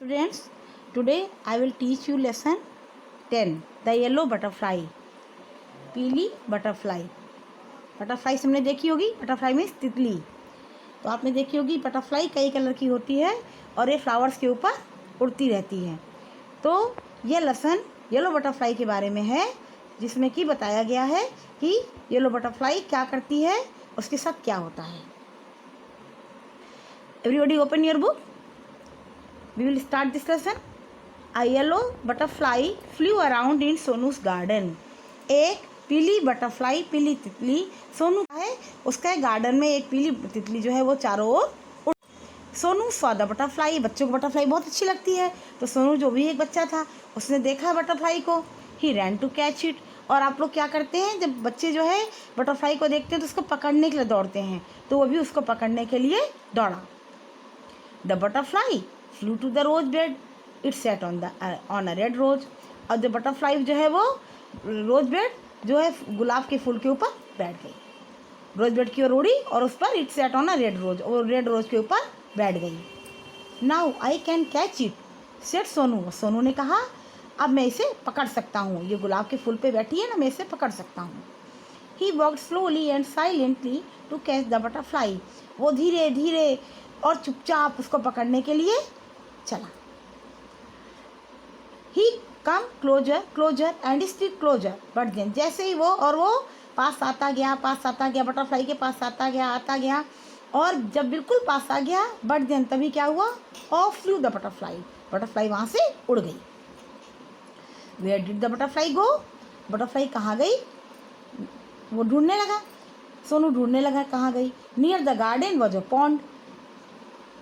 Students, today I will teach you lesson 10, the yellow butterfly. पीली butterfly. Butterfly हमने देखी होगी. बटरफ्लाई मीन्स तितली. तो आपने देखी होगी बटरफ्लाई कई कलर की होती है और ये फ्लावर्स के ऊपर उड़ती रहती है. तो यह लेसन येलो बटरफ्लाई के बारे में है, जिसमें कि बताया गया है कि येलो बटरफ्लाई क्या करती है, उसके साथ क्या होता है. Everybody open your book. We will start this lesson. A yellow butterfly flew around in सोनू's garden. एक पीली बटरफ्लाई, पीली तितली सोनू है, उसका गार्डन में एक पीली तितली जो है वो चारों ओर. Sonu saw the butterfly. बच्चों को बटरफ्लाई बहुत अच्छी लगती है, तो सोनू जो भी एक बच्चा था उसने देखा बटरफ्लाई को. He ran to catch it. और आप लोग क्या करते हैं, जब बच्चे जो है बटरफ्लाई को देखते हैं तो उसको पकड़ने के लिए दौड़ते हैं, तो वो भी उसको पकड़ने के लिए दौड़ा. The butterfly flew to the rose bed. It sat on a red rose. और जो बटरफ्लाई जो है वो रोज बेड जो है गुलाब के फूल के ऊपर बैठ गई. रोज बेड की ओर उड़ी और उस पर it sat on a red rose, और रेड रोज के ऊपर बैठ गई. Now I can catch it said Sonu. Sonu ने कहा अब मैं इसे पकड़ सकता हूँ, ये गुलाब के फूल पे बैठी है ना, मैं इसे पकड़ सकता हूँ. He walked slowly and silently to catch the butterfly. वो धीरे धीरे और चुपचाप उसको पकड़ने के लिए चला. He come closer and stick closer. But then जैसे ही वो पास आता गया बटरफ्लाई के पास आता गया, और जब बिल्कुल पास आ गया, बट देन तभी क्या हुआ, off flew the butterfly. Butterfly वहाँ से उड़ गई. Where did the butterfly go. Butterfly कहाँ गई, वो ढूंढने लगा. सोनू ढूंढने लगा कहाँ गई. Near the garden was a pond.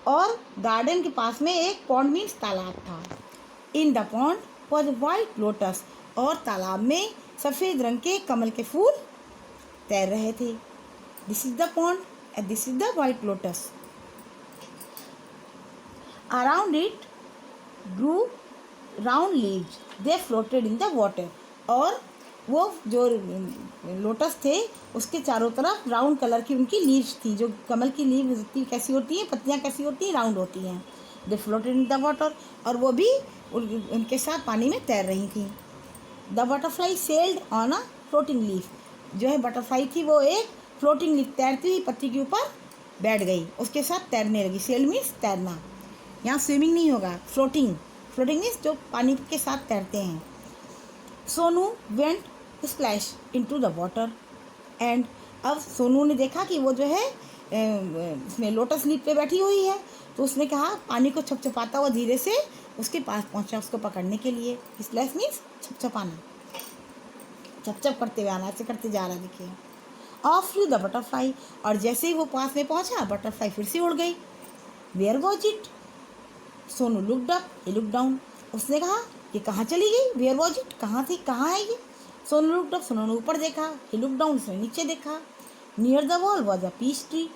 और गार्डन के पास में एक पॉन्ड मीन्स तालाब था. In the pond was white lotus. और तालाब में सफ़ेद रंग के कमल के फूल तैर रहे थे. This is the pond and this is the white lotus. Around it grew round leaves. They floated in the water. और वो जो लोटस थे उसके चारों तरफ राउंड कलर की उनकी लीव्स थी. जो कमल की लीव कैसी होती हैं, पत्तियाँ कैसी होती हैं, राउंड होती हैं. दे फ्लोटेड इन द वाटर. और वो भी उनके साथ पानी में तैर रही थी. The butterfly sailed on a floating leaf. जो है बटरफ्लाई थी वो एक फ्लोटिंग लीफ, तैरती हुई पत्ती के ऊपर बैठ गई, उसके साथ तैरने लगी. सेल मीन्स तैरना. यहाँ स्विमिंग नहीं होगा, फ्लोटिंग. फ्लोटिंग मीन्स जो पानी के साथ तैरते हैं. Sonu went splash into the water. And अब सोनू ने देखा कि वो जो है इसमें लोटस लीफ पे बैठी हुई है, तो उसने कहा पानी को छपछपाता हुआ धीरे से उसके पास पहुंचा उसको पकड़ने के लिए. स्प्लैश मीन्स छपछपाना, छपछप करते हुए आना, ऐसे करते जा रहा. देखिए, ऑफ फ्लू द बटरफ्लाई. और जैसे ही वो पास में पहुंचा, बटरफ्लाई फिर से उड़ गई. Where was it. Sonu looked up, he looked down. उसने कहा ये कहाँ चली गई. वेयर वॉज इट, कहाँ थी, कहाँ है ये. सोनू लुक्ड अप, सोनू ने ऊपर देखा. ही लुक्ड डाउन, उसने नीचे देखा. Near the wall was a peach tree.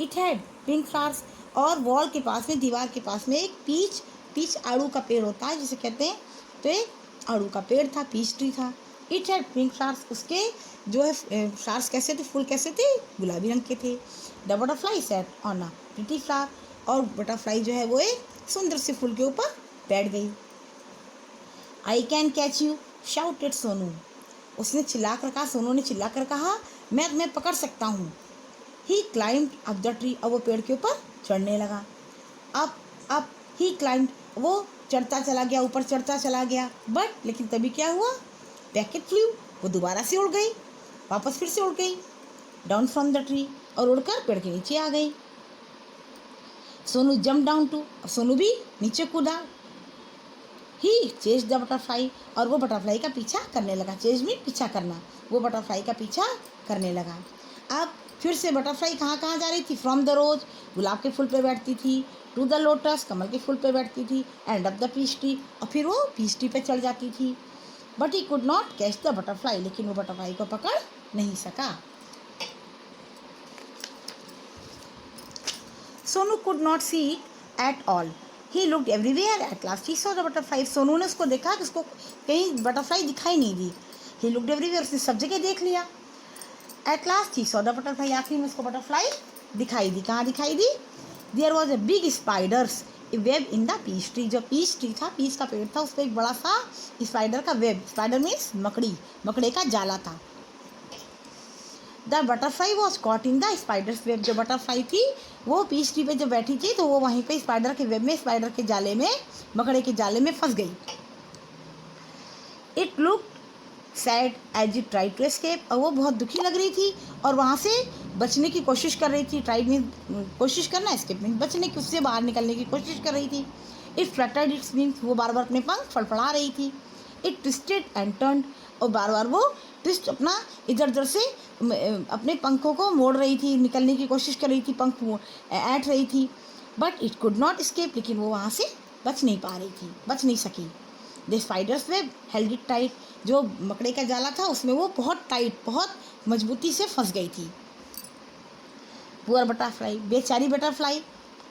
It had pink flowers. और वॉल के पास में, दीवार के पास में एक पीच आड़ू का पेड़ होता है जिसे कहते हैं, तो एक आड़ू का पेड़ था, पीच ट्री था. It had pink flowers. उसके जो है फ्लावर्स कैसे थे, फूल कैसे थे, गुलाबी रंग के थे. The butterfly sat on a pretty flower. और बटरफ्लाई जो है वो एक सुंदर से फूल के ऊपर बैठ गई. आई can catch you shouted Sonu. उसने चिल्लाकर कहा, सोनू ने चिल्लाकर कहा मैं पकड़ सकता हूँ. ही क्लाइम्ड अप द ट्री. अब वो पेड़ के ऊपर चढ़ने लगा. अब ही क्लाइम्ड, वो चढ़ता चला गया, ऊपर चढ़ता चला गया. बट लेकिन तभी क्या हुआ, बैक इट फ्लू. वो दोबारा से उड़ गई, वापस फिर से उड़ गई डाउन फ्रॉम द ट्री. और उड़कर पेड़ के नीचे आ गई. Sonu jump down too. Sonu भी नीचे कूदा. He chase the butterfly. और वो बटरफ्लाई का पीछा करने लगा. चेज में पीछा करना. वो बटरफ्लाई का पीछा करने लगा. अब फिर से बटरफ्लाई कहाँ कहाँ जा रही थी. फ्रॉम द रोज, गुलाब के फूल पे बैठती थी. टू द लोटस, कमल के फूल पे बैठती थी. And up the peach tree. और फिर वो पीच ट्री पे चढ़ जाती थी. But he could not catch the butterfly. लेकिन वो बटरफ्लाई को पकड़ नहीं सका. Sonu could not see it at all. He looked everywhere. At last he saw the butterfly. Sonu ने उसको देखा कि उसको कहीं बटरफ्लाई दिखाई नहीं दी. ही लुक्ड एवरीवेयर. उसने सब जगह देख लिया. At last he saw the butterfly. आखिरी में उसको बटरफ्लाई दिखाई दी. कहाँ दिखाई दी. There was a big spider's web in the peach tree, जो पीच ट्री था, पीच का पेड़ था, उस पर एक बड़ा सा स्पाइडर का वेब, स्पाइडर मीन्स मकड़ी, मकड़े का जाला था। The butterfly was caught in the spiders web, जो बटरफ्लाई थी वो पीच ट्री पे जो बैठी थी तो वो वहीं पे स्पाइडर के वेब में, स्पाइडर के जाले में, मकड़े के जाले में फंस गई। It look sad as it try to escape, और वो बहुत दुखी लग रही थी और वहाँ से बचने की कोशिश कर रही थी। ट्राई मीन कोशिश करना, एस्केप मीन बचने की, उससे बाहर निकलने की कोशिश कर रही थी। इट फ्लटर्ड इट्स मीन्स वो बार बार अपने पंख फड़फड़ा रही थी। इट ट्विस्टेड एंड टर्न्ड, और बार बार वो ट्विस्ट अपना इधर उधर से अपने पंखों को मोड़ रही थी, निकलने की कोशिश कर रही थी, पंख ऐंठ रही थी। But it could not escape, लेकिन वो वहाँ से बच नहीं पा रही थी, बच नहीं सकी। The spiders web held it tight, जो मकड़े का जाला था उसमें वो बहुत टाइट, बहुत मजबूती से फंस गई थी। पुअर बटरफ्लाई, बेचारी बटरफ्लाई,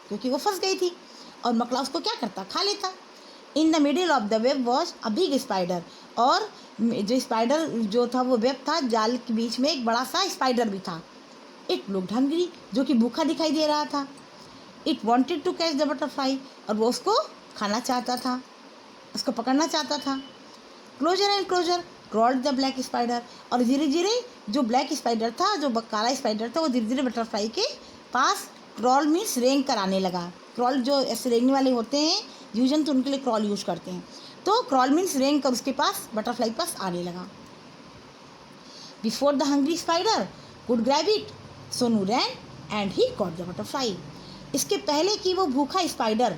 क्योंकि वो फंस गई थी और मकड़ा उसको क्या करता, खा लेता। In the middle of the web was a big spider, और जो स्पाइडर जो था वो वेब था, जाल के बीच में एक बड़ा सा स्पाइडर भी था। इट लुक्ड हंग्री, जो कि भूखा दिखाई दे रहा था। It wanted to catch the butterfly, और वो उसको खाना चाहता था, उसको पकड़ना चाहता था। Closer and closer crawled the black spider, और धीरे धीरे जो ब्लैक स्पाइडर था, जो काला स्पाइडर था, वो धीरे धीरे बटरफ्लाई के पास क्रॉल मीन्स रेंग कर आने लगा। क्रॉल जो ऐसे रेंगने वाले होते हैं जीव जंतु, उनके लिए क्रॉल यूज करते हैं, तो क्रॉल मीन्स रेंग कर उसके पास, बटरफ्लाई पास आने लगा। Before the hungry spider could grab it, Sonu ran and he caught the butterfly. इसके पहले कि वो भूखा स्पाइडर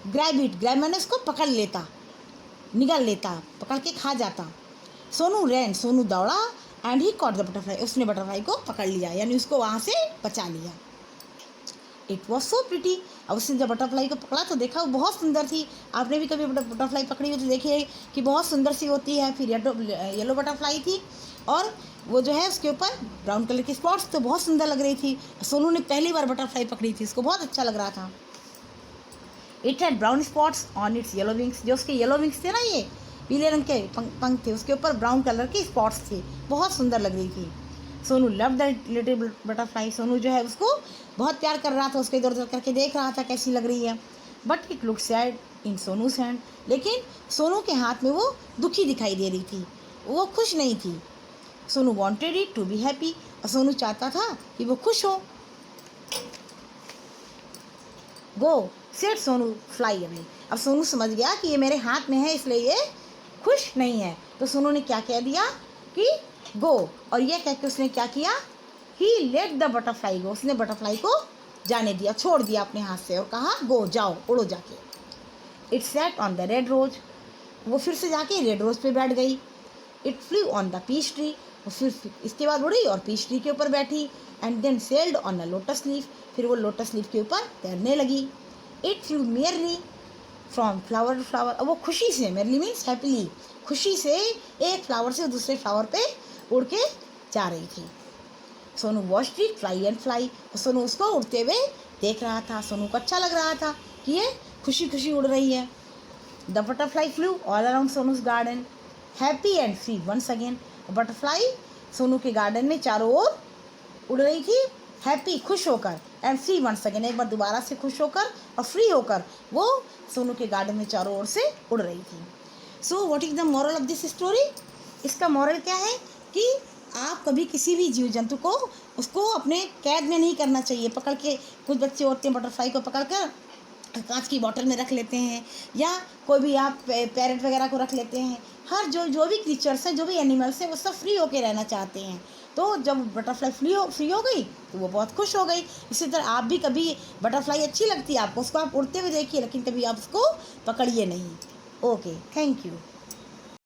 ग्रैब इट, ग्रैब मैंने उसको पकड़ लेता, निगल लेता, पकड़ के खा जाता। सोनू रैन, सोनू दौड़ा, and he caught the butterfly, उसने बटरफ्लाई को पकड़ लिया, यानी उसको वहाँ से बचा लिया। इट वॉज सो प्रिटी, अब उसने जब बटरफ्लाई को पकड़ा तो देखा वो बहुत सुंदर थी। आपने भी कभी बटरफ्लाई पकड़ी हो तो देखिए कि बहुत सुंदर सी होती है। फिर येलो बटरफ्लाई थी, और वो जो है उसके ऊपर ब्राउन कलर की स्पॉट्स, तो बहुत सुंदर लग रही थी। सोनू ने पहली बार बटरफ्लाई पकड़ी थी, उसको बहुत अच्छा लग रहा था। It had brown spots on it's yellow wings, जो उसके येलो विंग्स थे ना, ये पीले रंग के पंख थे, उसके ऊपर ब्राउन कलर के स्पॉट्स थे, बहुत सुंदर लग रही थी। Sonu love the little butterfly, Sonu जो है उसको बहुत प्यार कर रहा था, उसके इधर उधर करके देख रहा था कैसी लग रही है। But it look sad in सोनूज hand, लेकिन सोनू के हाथ में वो दुखी दिखाई दे रही थी, वो खुश नहीं थी। Sonu wanted it to be happy, और सोनू चाहता था कि वो खुश हो। Go said Sonu fly away, अब सोनू समझ गया कि ये मेरे हाथ में है, इसलिए ये खुश नहीं है, तो सोनू ने क्या कह दिया कि गो, और ये कह के उसने क्या किया, ही लेट द बटरफ्लाई गो, उसने बटरफ्लाई को जाने दिया, छोड़ दिया अपने हाथ से, और कहा गो, जाओ, उड़ो जाके। It sat on the red rose, वो फिर से जाके रेड रोज पे बैठ गई। It flew on the peach tree, वो फिर इसके बाद उड़ी और पीच ट्री के ऊपर बैठी। And then sailed on the lotus leaf, फिर वो लोटस लीफ के ऊपर तैरने लगी। It flew merrily from flower to flower, अब वो खुशी से, मेयरली मीन्स हैप्पीली, खुशी से एक फ्लावर से दूसरे फ्लावर पे उड़ के जा रही थी। Sonu watched it fly and fly, Sonu उसको उड़ते हुए देख रहा था, सोनू को अच्छा लग रहा था कि ये खुशी खुशी उड़ रही है। The butterfly flew all around Sonu's garden happy and free once again, butterfly Sonu के गार्डन में चारों ओर उड़ रही थी, हैप्पी खुश होकर, एंड फ्री वंस अगेन, एक बार दोबारा से खुश होकर और फ्री होकर वो सोनू के गार्डन में चारों ओर से उड़ रही थी। So what is the moral of this story, इसका मॉरल क्या है कि आप कभी किसी भी जीव जंतु को उसको अपने कैद में नहीं करना चाहिए। पकड़ के, कुछ बच्चे होते हैं बटरफ्लाई को पकड़ कर कांच की बॉटल में रख लेते हैं, या कोई भी आप पैरेट वगैरह को रख लेते हैं। हर जो भी क्रीचर्स हैं, जो भी एनिमल्स हैं, वो सब फ्री होके रहना चाहते हैं। तो जब बटरफ्लाई फ्री हो गई तो वो बहुत खुश हो गई। इसी तरह आप भी, कभी बटरफ्लाई अच्छी लगती है आपको, उसको आप उड़ते हुए देखिए, लेकिन कभी आप उसको पकड़िए नहीं। Okay, thank you.